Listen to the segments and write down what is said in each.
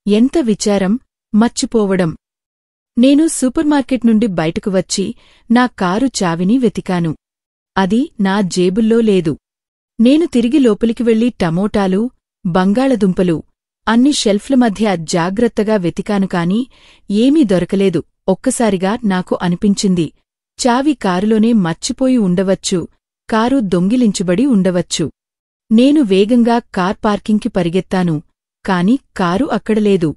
ఎంత విచారం, మర్చిపోవడం. నేను సూపర్మార్కెట్ నుండి బయటకు వచ్చి నా కారు చావిని వెతికాను. అది నా జేబుల్లో లేదు. నేను తిరిగి లోపలికి వెళ్లి టమోటాలు, బంగాళదుంపలు అన్ని షెల్ఫ్ల మధ్య జాగ్రత్తగా వెతికాను కాని ఏమీ దొరకలేదు. ఒక్కసారిగా నాకు అనిపించింది, చావి కారులోనే మర్చిపోయి ఉండవచ్చు, కారు దొంగిలించబడి ఉండవచ్చు. నేను వేగంగా కార్ పార్కింగ్కి పరిగెత్తాను, కాని కారు అక్కడలేదు.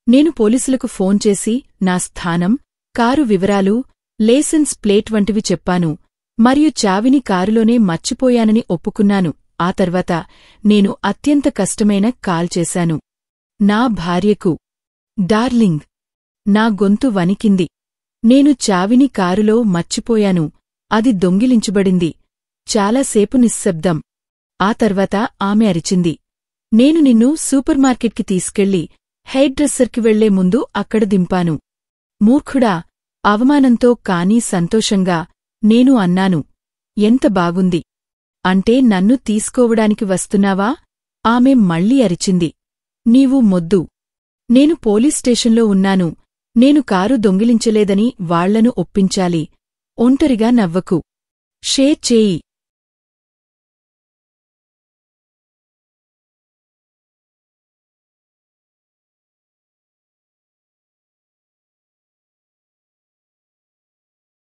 నేను పోలీసులకు ఫోన్ చేసి నా స్థానం, కారు వివరాలు, లైసెన్స్ ప్లేట్ వంటివి చెప్పాను మరియు చావిని కారులోనే మర్చిపోయానని ఒప్పుకున్నాను. ఆ తర్వాత నేను అత్యంత కష్టమైన కాల్ చేశాను. నా భార్యకు. డార్లింగ్. నా గొంతు వణికింది. నేను చావిని కారులో మర్చిపోయాను. అది దొంగిలించబడింది. చాలాసేపు నిశ్శబ్దం. ఆ తర్వాత ఆమె అరిచింది. నేను నిన్ను సూపర్మార్కెట్కి తీసుకెళ్లి హెయిర్ డ్రెస్సర్కి వెళ్లే ముందు అక్కడ దింపాను. మూర్ఖుడా! అవమానంతో కానీ సంతోషంగా నేను అన్నాను. ఎంత బాగుంది. అంటే నన్ను తీసుకోవడానికి వస్తున్నావా? ఆమె మళ్ళీ అరిచింది. నీవు మొద్దు. నేను పోలీస్ స్టేషన్లో ఉన్నాను. నేను కారు దొంగిలించలేదని వాళ్లను ఒప్పించాలి. ఒంటరిగా నవ్వకు. షేర్ చేయి.